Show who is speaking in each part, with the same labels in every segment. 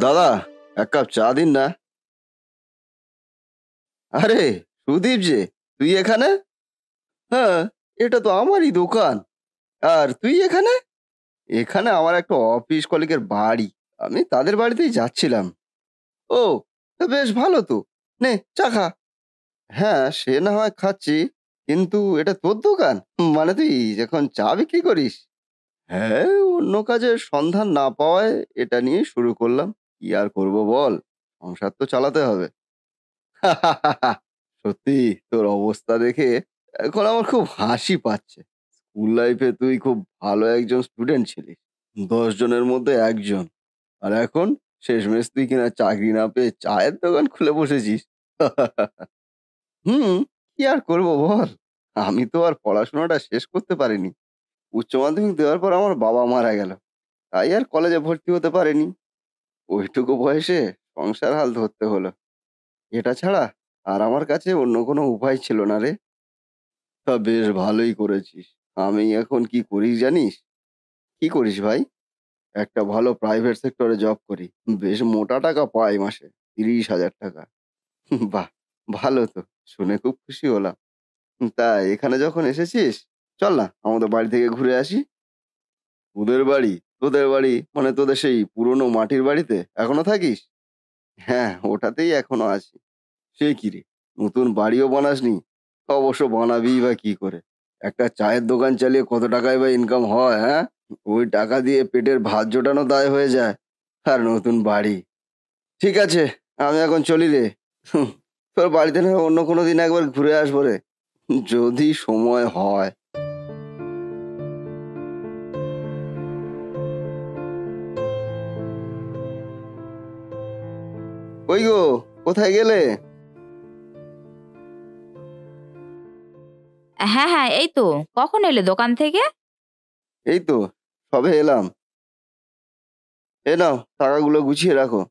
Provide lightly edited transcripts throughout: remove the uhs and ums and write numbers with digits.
Speaker 1: দাদা, এক কাপ চা দিন না। আরে সুদীপ যে, তুই এখানে? হ্যাঁ, এটা তো আমারই দোকান। আর তুই এখানে? এখানে আমার একটা অফিস কলিগের বাড়ি। আমি তাদের বাড়িতেই যাচ্ছিলাম। ও, তা বেশ ভালো তো। নে চা খা। হ্যাঁ, সে না হয় খাচ্ছি, কিন্তু এটা তোর দোকান? মানে তুই এখন চা বিক্রি করিস? হ্যাঁ, অন্য কাজের সন্ধান না পাওয়ায় এটা নিয়ে শুরু করলাম। কি আর করব বল, সংসার তো চালাতে হবে। সত্যি তোর অবস্থা দেখে এখন আমার খুব হাসি পাচ্ছে। স্কুল লাইফে তুই খুব ভালো একজন স্টুডেন্ট ছিলিস, 10 জনের মধ্যে একজন। আর এখন শেষমেশ তুই কিনা চাকরি না পেয়ে চায়ের দোকান খুলে বসেছিস। হুম, কি আর করবো বল, আমি তো আর পড়াশোনাটা শেষ করতে পারিনি। উচ্চ মাধ্যমিক দেওয়ার পর আমার বাবা মারা গেল, তাই আর কলেজে ভর্তি হতে পারিনি। ওইটুকু বয়সে সংসার হাল ধরতে হলো। এটা ছাড়া আর আমার কাছে অন্য কোনো উপায় ছিল না রে। তা বেশ ভালোই করেছিস। আমি এখন কি করি জানিস? কি করিস ভাই? একটা ভালো প্রাইভেট সেক্টরে জব করি। বেশ মোটা টাকা পাই মাসে, 30,000 টাকা। বাহ, ভালো তো, শুনে খুব খুশি হলাম। তা এখানে যখন এসেছিস, চল না আমাদের বাড়ি থেকে ঘুরে আসি। তোদের বাড়ি? তোদের বাড়ি মানে তোদের সেই পুরনো মাটির বাড়িতে এখনো থাকিস? হ্যাঁ, ওটাতেই এখনো আছি। সে কি রে, নতুন বাড়িও বানাসনি? অবশ্য বানাবিই বা কি করে? একটা চায়ের দোকান চালিয়ে কত টাকাই বা ইনকাম হয়, হ্যাঁ? ওই টাকা দিয়ে পেটের ভাত জোটানো দায় হয়ে যায়। আর নতুন বাড়ি। ঠিক আছে, আমি এখন চলি রে। হুঁ, তোর বাড়িতে না হয় অন্য কোনো দিন একবার ঘুরে আসবো রে, যদি সময় হয়। কই গো, কোথায় গেলে?
Speaker 2: হ্যাঁ, হ্যাঁ, এই তো। কখন এলে দোকান থেকে?
Speaker 1: এই তো সবে এলাম। এ নাও, টাকাগুলো গুছিয়ে রাখো।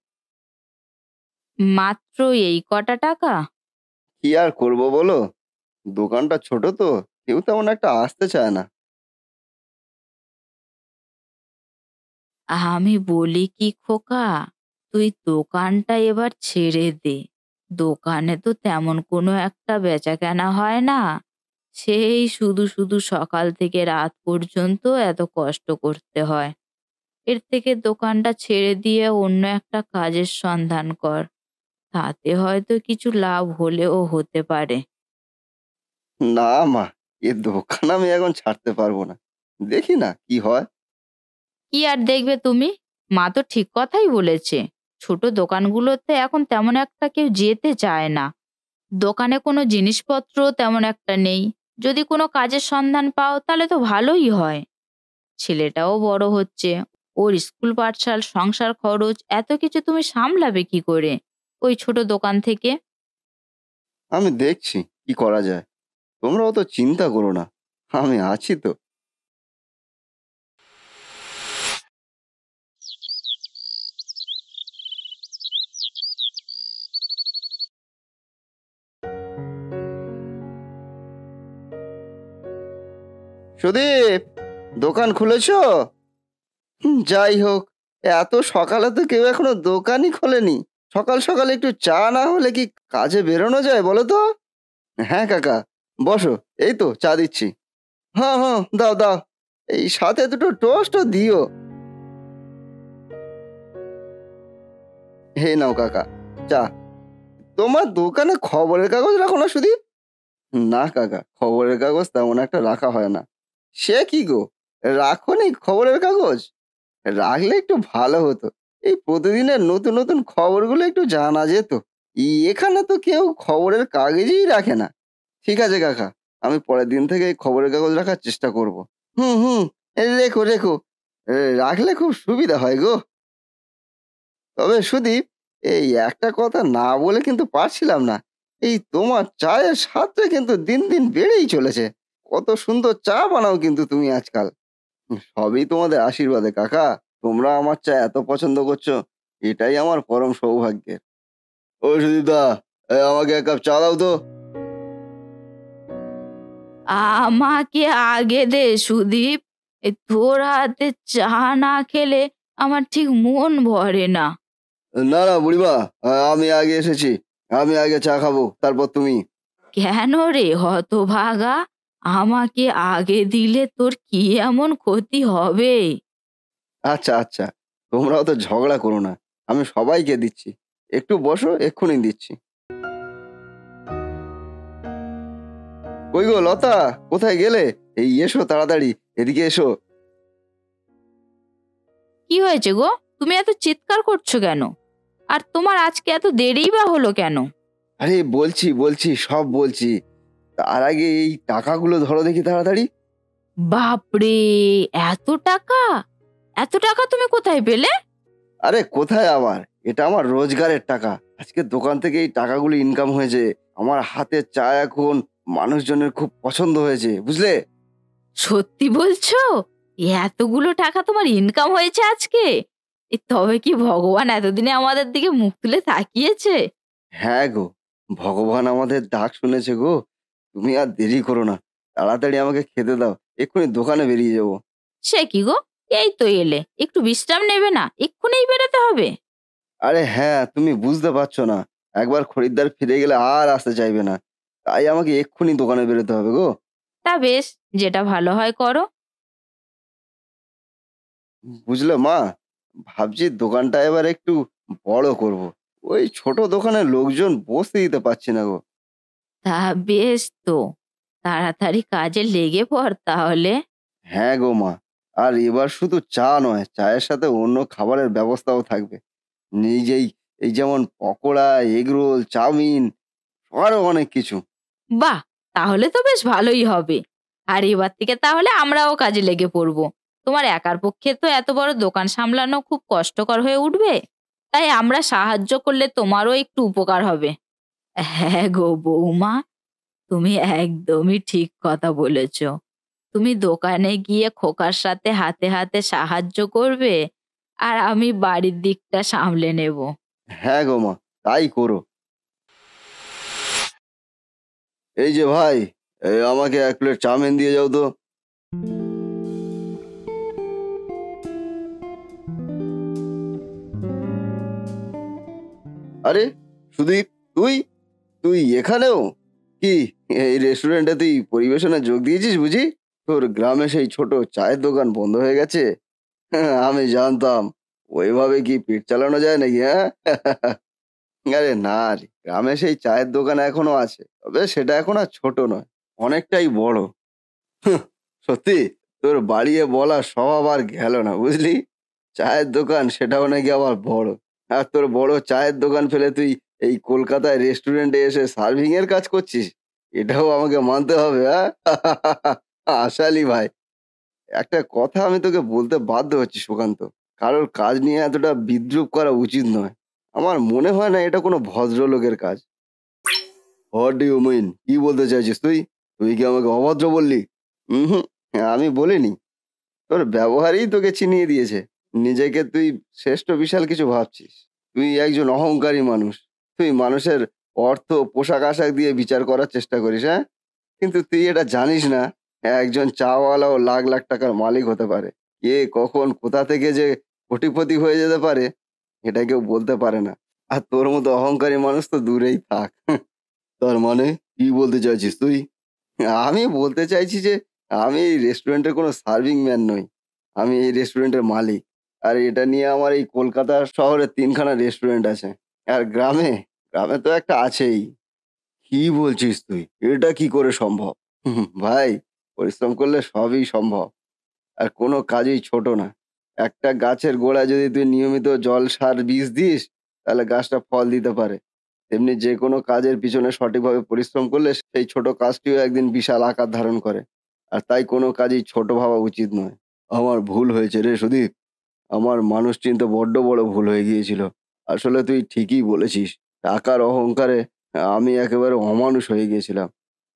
Speaker 2: মাত্র এই কটা টাকা?
Speaker 1: কি আর করবো বলো, দোকানটা ছোট তো, কেউ তেমন একটা আসতে চায় না।
Speaker 2: আমি বলি কি খোকা, তুই দোকানটা এবার ছেড়ে দে। দোকানে তো তেমন কোনো একটা বেচাকেনা হয় না। সেই শুধু শুধু সকাল থেকে রাত পর্যন্ত এত কষ্ট করতে হয়। এর থেকে দোকানটা ছেড়ে দিয়ে অন্য একটা কাজের সন্ধান কর। তাতে হয়তো কিছু লাভ হলেও হতে পারে।
Speaker 1: না মা, এ দোকান আমি এখন ছাড়তে পারবো না। দেখি না কি হয়।
Speaker 2: কি আর দেখবে তুমি? মা তো ঠিক কথাই বলেছে। ছোট দোকানগুলোতে এখন তেমন একটা কেউ যেতে চায় না। দোকানে কোনো জিনিসপত্র তেমন একটা নেই। যদি কোনো কাজের সন্ধান পাও তাহলে তো ভালোই হয়। ছেলেটাও বড় হচ্ছে। ওর স্কুল পাঠশাল, সংসার খরচ এত কিছু তুমি সামলাবে কি করে ওই ছোট দোকান থেকে?
Speaker 1: আমি দেখছি কি করা যায়। তোমরা অত চিন্তা করো না, আমি আছি তো। সুদীপ, দোকান খুলেছো? যাই হোক, এত সকালে তো কেউ এখনো দোকানই খোলেনি। সকাল সকাল একটু চা না হলে কি কাজে বেরোনো যায় বলো তো? হ্যাঁ কাকা, বসো, এই তো চা দিচ্ছি। হ্যাঁ হ্যাঁ, দাও দাও, এই সাথে দুটো টোস্টও দিও। হে নাও কাকা, চা। তোমার দোকানে খবরের কাগজ রাখো না সুদীপ? না কাকা, খবরের কাগজ তেমন একটা রাখা হয় না। সে কি গো, রাখোনি খবরের কাগজ? রাখলে একটু ভালো হতো। এই প্রতিদিনের নতুন নতুন খবরগুলো একটু জানা যেত। এখানে তো কেউ খবরের কাগজই রাখে না। ঠিক আছে কাকা, আমি পরের দিন থেকে এই খবরের কাগজ রাখার চেষ্টা করব। হুম হুম, রেখো রেখো। রাখলে খুব সুবিধা হয় গো। তবে সুদীপ, এই একটা কথা না বলে কিন্তু পারছিলাম না। এই তোমার চায়ের স্বাদটা কিন্তু দিন দিন বেড়েই চলেছে। কত সুন্দর চা বানাও কিন্তু তুমি আজকাল। সবই তোমাদের আশীর্বাদে কাকা। তোমরা আমার চা এত পছন্দ করছো, এটাই আমার পরম সৌভাগ্যের। ও সুদীপদা, আমাকে এক কাপ চা দাও তো।
Speaker 2: আমাকে আগে দে সুদীপ। তোর হাতে চা না খেলে আমার ঠিক মন ভরে না।
Speaker 1: না না বুড়িমা, আমি আগে এসেছি। আমি আগে চা খাবো, তারপর তুমি।
Speaker 2: কেন রে হতভাগা? আমাকে আগে দিলে তোর কি এমন ক্ষতি হবে?
Speaker 1: আচ্ছা আচ্ছা, তোমরাও তো ঝগড়া করো না, আমি সবাইকে দিচ্ছি। একটু বসো, এক্ষুনি দিচ্ছি। কই গো লতা, কোথায় গেলে? এই এসো তাড়াতাড়ি, এদিকে এসো।
Speaker 2: কি হয়েছে গো? তুমি এত চিৎকার করছো কেন? আর তোমার আজকে এত দেরিই বা হলো কেন?
Speaker 1: আরে বলছি বলছি, সব বলছি। তার আগে এই টাকাগুলো ধরো দেখি তাড়াতাড়ি।
Speaker 2: বাপরে! এত টাকা? এত টাকা তুমি কোথায় পেলে?
Speaker 1: আরে কোথায় আবার, এটা আমার রোজগারের টাকা। আজকে দোকান থেকে এই টাকাগুলো ইনকাম হয়েছে। আমার হাতের চা এখন মানুষজনের খুব পছন্দ হয়েছে, বুঝলে?
Speaker 2: সত্যি বলছো? এতগুলো টাকা তোমার ইনকাম হয়েছে আজকে? তবে কি ভগবান এতদিনে আমাদের দিকে মুখ তুলে তাকিয়েছে?
Speaker 1: হ্যাঁ গো, ভগবান আমাদের ডাক শুনেছে গো। তুমি আর দেরি করো না, তাড়াতাড়ি আমাকে খেতে দাও, এক্ষুনি দোকানে বেরিয়ে যাবো।
Speaker 2: সে কি গো? এই তো এলে, একটু বিশ্রাম নেবে না? এক্ষুনিই বেরোতে হবে?
Speaker 1: আরে হ্যাঁ, তুমি বুঝতে পারছো না, একবার খরিদ্দার ফিরে গেলে আর আসতে চাইবে না। তাই আমাকে এক্ষুনি দোকানে বেরোতে হবে গো।
Speaker 2: তা বেশ, যেটা ভালো হয় করো।
Speaker 1: বুঝলে মা, ভাবছি দোকানটা এবার একটু বড় করব। ওই ছোট দোকানে লোকজন বসতে দিতে পারছি না গো।
Speaker 2: তা বেশ তো, তাড়াতাড়ি কাজে লেগে পড় তাহলে।
Speaker 1: হ্যাঁ গো মা, আর এবার শুধু চা নয়, চায়ের সাথে অন্য খাবারের ব্যবস্থাও থাকবে। নিজেই, এই যেমন পকোড়া, এগরোল, চাউমিন, আরো অনেক কিছু।
Speaker 2: বাহ! তাহলে তো বেশ ভালোই হবে। আর এবার থেকে তাহলে আমরাও কাজে লেগে পড়ব। তোমার একার পক্ষে তো এত বড় দোকান সামলানো খুব কষ্টকর হয়ে উঠবে। তাই আমরা সাহায্য করলে তোমারও একটু উপকার হবে। হ্যাঁ গো বৌমা, তুমি একদমই ঠিক কথা বলেছ। তুমি দোকানে গিয়ে খোকার সাথে হাতে হাতে সাহায্য করবে, আর আমি বাড়ির দিকটা সামলে নেব।
Speaker 1: হ্যাঁ গো মা, তাই করো। এই যে ভাই, আমাকে 1 প্লেট চাউমিন দিয়ে যাও তো। আরে সুদীপ, তুই তুই এখানেও? কি, এই রেস্টুরেন্টে তুই পরিবেশনে যোগ দিয়েছিস বুঝি? তোর গ্রামে সেই ছোট চায়ের দোকান বন্ধ হয়ে গেছে? আমি জানতাম। ওইভাবে কি পেট চালানো যায় নাকি, হ্যাঁ? আরে না রে, গ্রামে সেই চায়ের দোকান এখনো আছে, তবে সেটা এখন আর ছোট নয়, অনেকটাই বড়। সত্যি, তোর বাড়িয়ে বলা স্বভাব আর গেল না, বুঝলি? চায়ের দোকান, সেটাও নাকি আবার বড়। আর তোর বড় চায়ের দোকান ফেলে তুই এই কলকাতায় রেস্টুরেন্টে এসে সার্ভিং এর কাজ করছিস? এটাও আমাকে মানতে হবে, হ্যাঁ? আশালি ভাই, একটা কথা আমি তোকে বলতে বাধ্য হচ্ছি সুকান্ত। কারোর কাজ নিয়ে এতটা বিদ্রূপ করা উচিত নয়। আমার মনে হয় না এটা কোনো ভদ্রলোকের কাজ। What do you mean? কি বলতে চাইছিস তুই? তুই কি আমাকে অভদ্র বললি? হুম, আমি বলিনি। তোর ব্যবহারই তোকে চিনিয়ে দিয়েছে। নিজেকে তুই শ্রেষ্ঠ বিশাল কিছু ভাবছিস। তুই একজন অহংকারী মানুষ। তুই মানুষের অর্থ, পোশাক-আশাক দিয়ে বিচার করার চেষ্টা করিস, হ্যাঁ? কিন্তু তুই এটা জানিস না, একজন চাওয়ালাও লাখ লাখ টাকার মালিক হতে পারে। কে কখন কোথা থেকে যে কোটিপতি হয়ে যেতে পারে, এটা কেউ বলতে পারে না। আর তোর মতো অহংকারী মানুষ তো দূরেই থাক। তার মানে কি বলতে চাইছিস তুই? আমি বলতে চাইছি যে আমি এই রেস্টুরেন্টের কোনো সার্ভিং ম্যান নই। আমি এই রেস্টুরেন্টের মালিক। আর এটা নিয়ে আমার এই কলকাতা শহরে ৩ খানা রেস্টুরেন্ট আছে। আর গ্রামে, গ্রামে তো একটা আছেই। কি বলছিস তুই? এটা কি করে সম্ভব? ভাই, পরিশ্রম করলে সবই সম্ভব। আর কোনো কাজই ছোট না। একটা গাছের গোড়ায় যদি তুই নিয়মিত জল, সার, বীজ দিস, তাহলে গাছটা ফল দিতে পারে। তেমনি যেকোনো কাজের পিছনে সঠিকভাবে পরিশ্রম করলে সেই ছোট কাজটিও একদিন বিশাল আকার ধারণ করে। আর তাই কোনো কাজই ছোট ভাবা উচিত নয়। আমার ভুল হয়েছে রে সুদীপ। আমার মানুষ চিনতে বড্ড বড় ভুল হয়ে গিয়েছিল। আসলে তুই ঠিকই বলেছিস। টাকার অহংকারে আমি একেবারে অমানুষ হয়ে গিয়েছিলাম।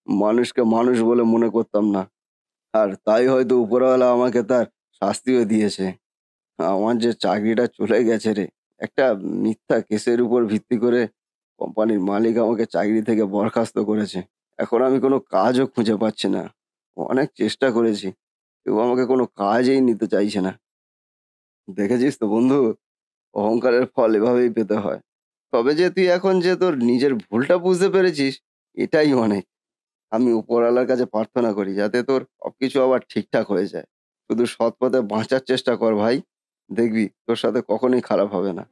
Speaker 1: মানুষকে মানুষ বলে মনে করতাম না। আর তাই হয়তো উপরওয়ালা আমাকে তার শাস্তিও দিয়েছে। আমার যে চাকরিটা চলে গেছে রে। একটা মিথ্যা কেসের উপর ভিত্তি করে কোম্পানির মালিক আমাকে চাকরি থেকে বরখাস্ত করেছে। এখন আমি কোনো কাজও খুঁজে পাচ্ছি না। অনেক চেষ্টা করেছি। কেউ আমাকে কোনো কাজেই নিতে চাইছে না। দেখেছিস তো বন্ধু, অহংকারের ফল এভাবেই পেতে হয়। তবে যে তুই এখন যে তোর নিজের ভুলটা বুঝতে পেরেছিস, এটাই অনেক। আমি উপরওয়ালার কাছে প্রার্থনা করি যাতে তোর সবকিছু আবার ঠিকঠাক হয়ে যায়। শুধু সৎ পথে বাঁচার চেষ্টা কর ভাই। দেখবি তোর সাথে কখনোই খারাপ হবে না।